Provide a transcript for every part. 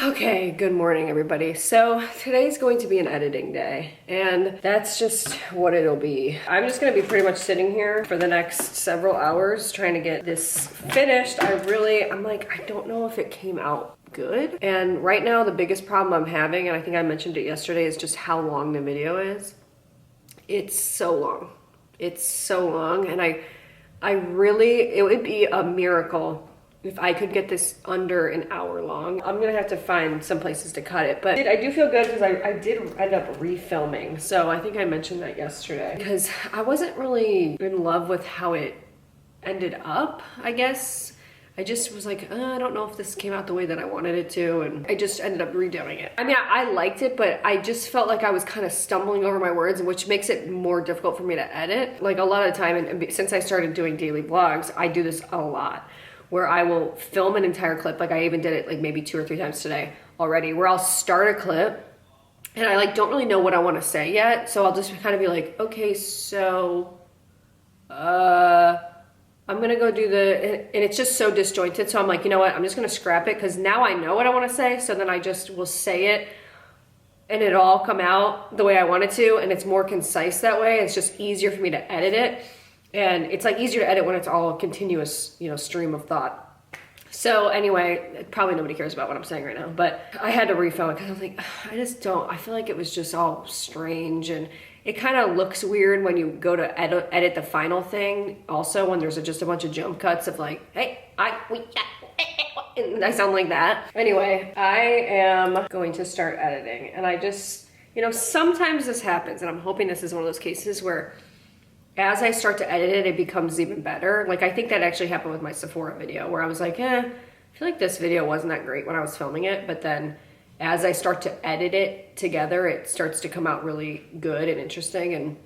Okay, good morning everybody. So today's going to be an editing day and that's just what it'll be. I'm just gonna be pretty much sitting here for the next several hours trying to get this finished. I'm like, I don't know if it came out good. And right now the biggest problem I'm having, and I think I mentioned it yesterday, is just how long the video is. It's so long. It's so long and it would be a miracle if I could get this under an hour long. I'm gonna have to find some places to cut it, but I do feel good because I did end up refilming. So I think I mentioned that yesterday because I wasn't really in love with how it ended up, I guess. I just was like, I don't know if this came out the way that I wanted it to, and I just ended up redoing it. I mean, I liked it, but I just felt like I was kind of stumbling over my words, which makes it more difficult for me to edit. Like a lot of the time, and since I started doing daily vlogs, I do this a lot, where I will film an entire clip. Like I even did it like maybe 2 or 3 times today already, where I'll start a clip and I like don't really know what I want to say yet. So I'll just kind of be like, okay, so I'm gonna go do and it's just so disjointed. So I'm like, you know what? I'm just gonna scrap it because now I know what I want to say. So then I just will say it and it'll all come out the way I want it to. And it's more concise that way. It's just easier for me to edit it. And it's like easier to edit when it's all a continuous, stream of thought. So anyway, probably nobody cares about what I'm saying right now, but I had to refilm it because I was like, I feel like it was just all strange, and it kind of looks weird when you go to edit the final thing. Also, when there's just a bunch of jump cuts of like, hey, and I sound like that. Anyway, I am going to start editing, and I just, sometimes this happens, and I'm hoping this is one of those cases where as I start to edit it, it becomes even better. Like I think that actually happened with my Sephora video where I was like, I feel like this video wasn't that great when I was filming it. But then as I start to edit it together, it starts to come out really good and interesting and,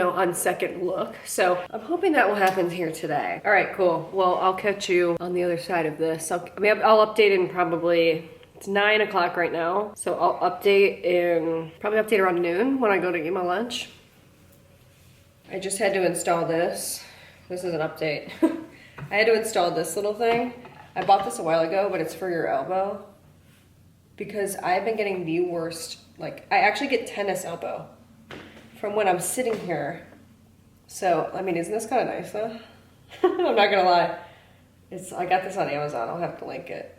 on second look. So I'm hoping that will happen here today. All right, cool. Well, I'll catch you on the other side of this. I'll update in probably, it's 9 o'clock right now. So I'll probably update around noon when I go to eat my lunch. I just had to install this. This is an update. I had to install this little thing. I bought this a while ago, but it's for your elbow. Because I've been getting the worst, I actually get tennis elbow from when I'm sitting here. So, I mean, isn't this kind of nice though? I'm not gonna lie. I got this on Amazon, I'll have to link it.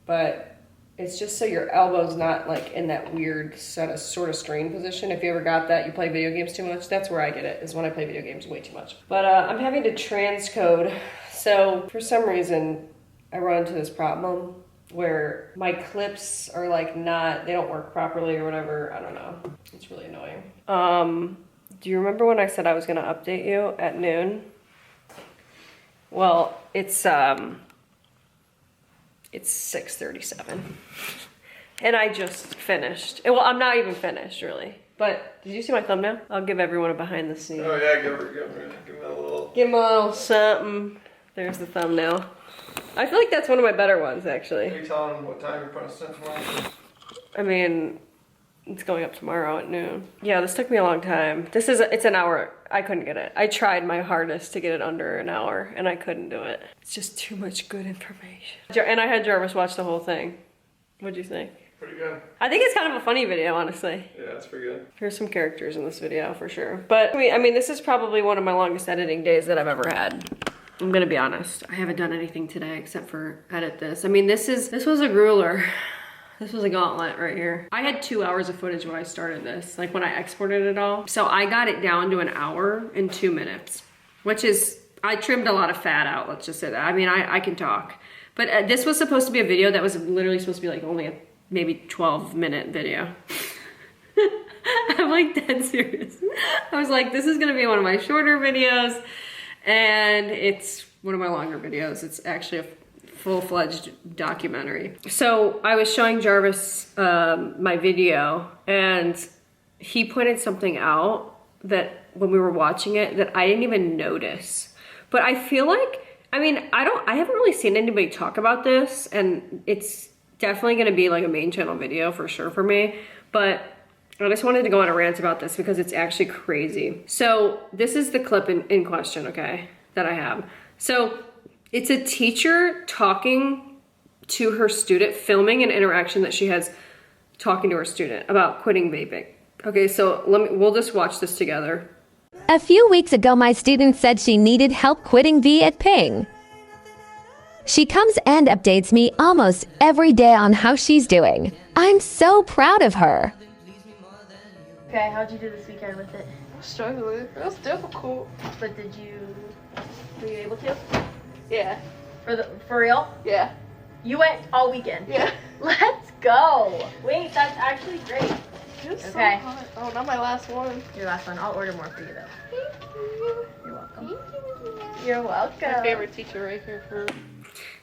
But it's just so your elbow's not in that weird sort of strained position. If you ever got that, you play video games too much. That's where I get it, is when I play video games way too much. But I'm having to transcode. So for some reason, I run into this problem where my clips are they don't work properly or whatever. I don't know. It's really annoying. Do you remember when I said I was gonna update you at noon? Well, it's 6:37 and I just finished. Well, I'm not even finished really, but did you see my thumbnail? I'll give everyone a behind the scenes. Oh yeah, give me a little. Give them a little something. There's the thumbnail. I feel like that's one of my better ones actually. Are you telling them what time you're posting tomorrow? I mean, it's going up tomorrow at noon. Yeah, this took me a long time. It's an hour. I couldn't get it. I tried my hardest to get it under an hour and I couldn't do it. It's just too much good information. And I had Jarvis watch the whole thing. What'd you think? Pretty good. I think it's kind of a funny video, honestly. Yeah, it's pretty good. There's some characters in this video for sure. But I mean, this is probably one of my longest editing days that I've ever had. I'm gonna be honest. I haven't done anything today except for edit this. I mean, this was a grueler. This was a gauntlet right here. I had 2 hours of footage when I started this, when I exported it all. So I got it down to an hour and 2 minutes, which is, I trimmed a lot of fat out, let's just say that. I mean, I can talk. But this was supposed to be a video that was literally supposed to be only a maybe 12-minute video. I'm dead serious. I was like, this is gonna be one of my shorter videos and it's one of my longer videos. It's actually a full-fledged documentary. So I was showing Jarvis my video and he pointed something out that when we were watching it that I didn't even notice. But I feel like, I haven't really seen anybody talk about this, and it's definitely gonna be a main channel video for sure for me, but I just wanted to go on a rant about this because it's actually crazy. So this is the clip in question, okay, that I have. So it's a teacher talking to her student, filming an interaction that she has talking to her student about quitting vaping. Okay, so we'll just watch this together. A few weeks ago, my student said she needed help quitting vaping. She comes and updates me almost every day on how she's doing. I'm so proud of her. Okay, how'd you do this weekend with it? Struggling. It was difficult. But were you able to? Yeah. For real? Yeah. You went all weekend? Yeah. Let's go. Wait, that's actually great. It was Okay. so hot. Oh, not my last one. Your last one. I'll order more for you though. Thank you. You're welcome. Thank you. You're welcome. My favorite teacher right here for.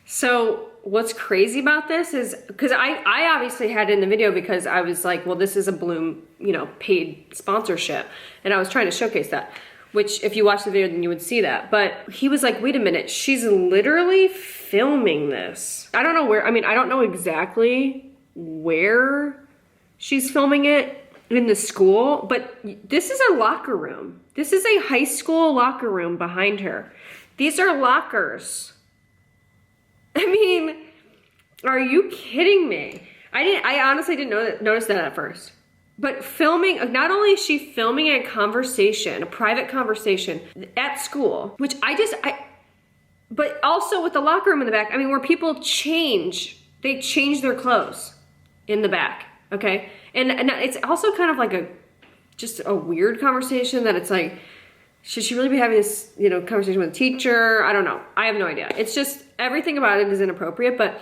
So what's crazy about this is, because I obviously had it in the video because I was like, well, this is a Bloom, you know, paid sponsorship. And I was trying to showcase that, which if you watch the video, then you would see that. But he was like, wait a minute, she's literally filming this. I don't know where, I mean, I don't know exactly where she's filming it in the school, but this is a locker room. This is a high school locker room behind her. These are lockers. I mean, are you kidding me? I honestly didn't notice that at first. But filming, not only is she filming a conversation, a private conversation at school, which but also with the locker room in the back, I mean, where people they change their clothes in the back, okay? And it's also kind of like just a weird conversation that it's like, should she really be having this, you know, conversation with a teacher? I don't know. I have no idea. It's just, everything about it is inappropriate, but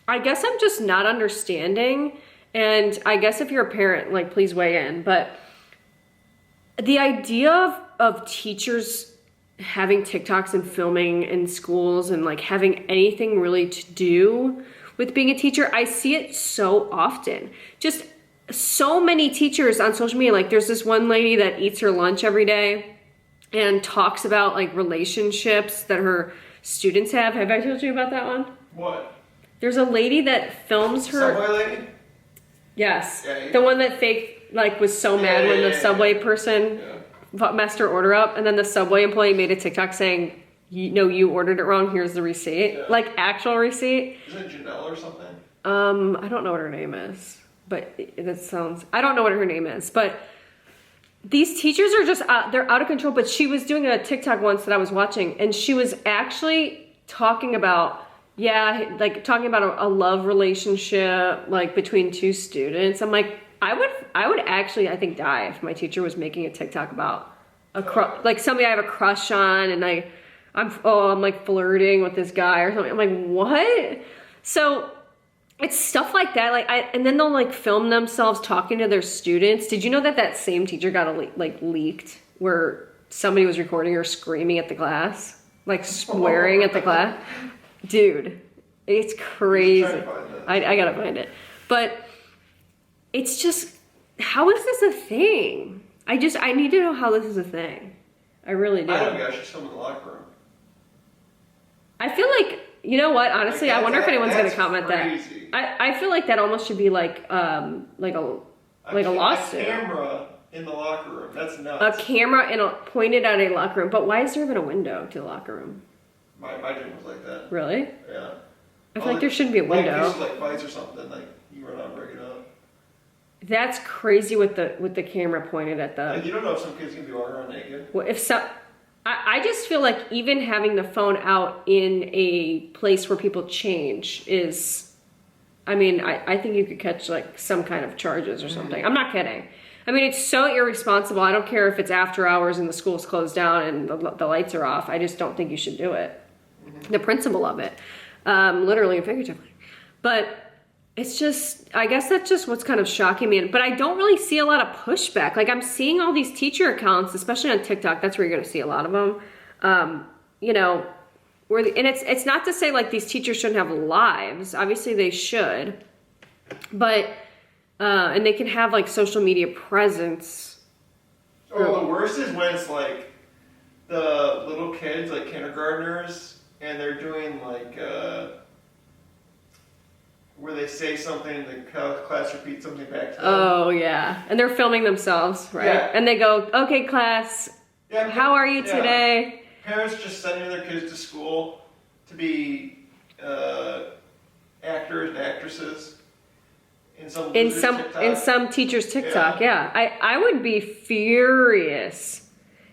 I guess I'm just not understanding. And I guess if you're a parent, like, please weigh in. But the idea of teachers having TikToks and filming in schools and like having anything really to do with being a teacher, I see it so often. Just so many teachers on social media. Like, there's this one lady that eats her lunch every day and talks about like relationships that her students have. Have I told you about that one? What? There's a lady that films her. Subway lady? Yes. Yeah, The one that was so mad when the Subway person messed her order up, and then the Subway employee made a TikTok saying, you ordered it wrong, here's the receipt. Yeah. Like, actual receipt. Is it Janelle or something? I don't know what her name is, but I don't know what her name is, but these teachers are just, they're out of control. But she was doing a TikTok once that I was watching, and she was actually talking about, a love relationship, like, between two students. I'm like, I would actually, I think, die if my teacher was making a TikTok about like somebody I have a crush on, and I'm like flirting with this guy or something. I'm like, what? So it's stuff like that. And then they'll like film themselves talking to their students. Did you know that same teacher got leaked, where somebody was recording her screaming at the class, like swearing at the class? Dude, it's crazy. I gotta find it. But it's just, how is this a thing? I need to know how this is a thing. I really do. I don't know, she's still in the locker room. I feel like, you know what, honestly, I wonder if anyone's gonna comment crazy. that. I feel like that almost should be like a lawsuit. A camera in the locker room, that's nuts. A camera pointed at a locker room, but why is there even a window to the locker room? My gym was like that. Really? Yeah. I feel like there shouldn't be a window. Like, like fights or something, like you run out and break it up. That's crazy with the camera pointed at the. Like, you don't know if some kid's gonna be walking around naked. Well, I just feel like even having the phone out in a place where people change is, I mean, I think you could catch like some kind of charges or something. I'm not kidding. I mean, it's so irresponsible. I don't care if it's after hours and the school's closed down and the lights are off. I just don't think you should do it. The principle of it, literally and figuratively. But it's just, I guess that's just what's kind of shocking me. But I don't really see a lot of pushback. Like, I'm seeing all these teacher accounts, especially on TikTok. That's where you're going to see a lot of them. You know, and it's not to say like these teachers shouldn't have lives. Obviously they should. But, and they can have like social media presence. Oh, the worst is when it's like the little kids, like kindergartners, and they're doing like, where they say something and the class repeats something back to them. Oh, yeah. And they're filming themselves, right? Yeah. And they go, okay, class, how are you today? Parents just sending their kids to school to be actors actors and actresses in some in loser's some TikTok. in some teacher's TikTok. Yeah. I would be furious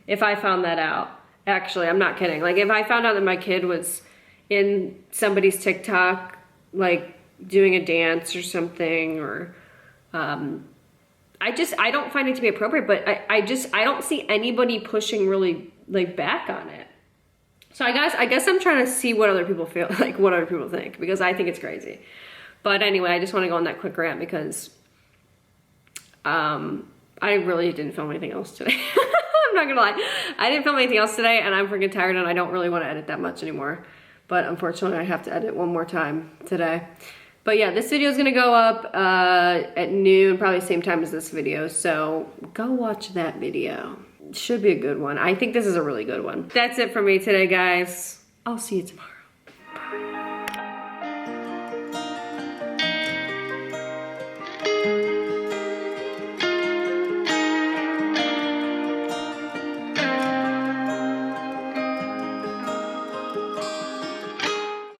if I found that out. Actually, I'm not kidding. Like if I found out that my kid was in somebody's TikTok, like doing a dance or something, or I don't find it to be appropriate, but I don't see anybody pushing really like back on it. So I guess I'm trying to see what other people feel, like what other people think, because I think it's crazy. But anyway, I just want to go on that quick rant because I really didn't film anything else today. I'm not gonna lie. I didn't film anything else today, and I'm freaking tired, and I don't really want to edit that much anymore. But unfortunately, I have to edit one more time today. But yeah, this video is gonna go up at noon, probably the same time as this video. So go watch that video. Should be a good one. I think this is a really good one. That's it for me today, guys. I'll see you tomorrow.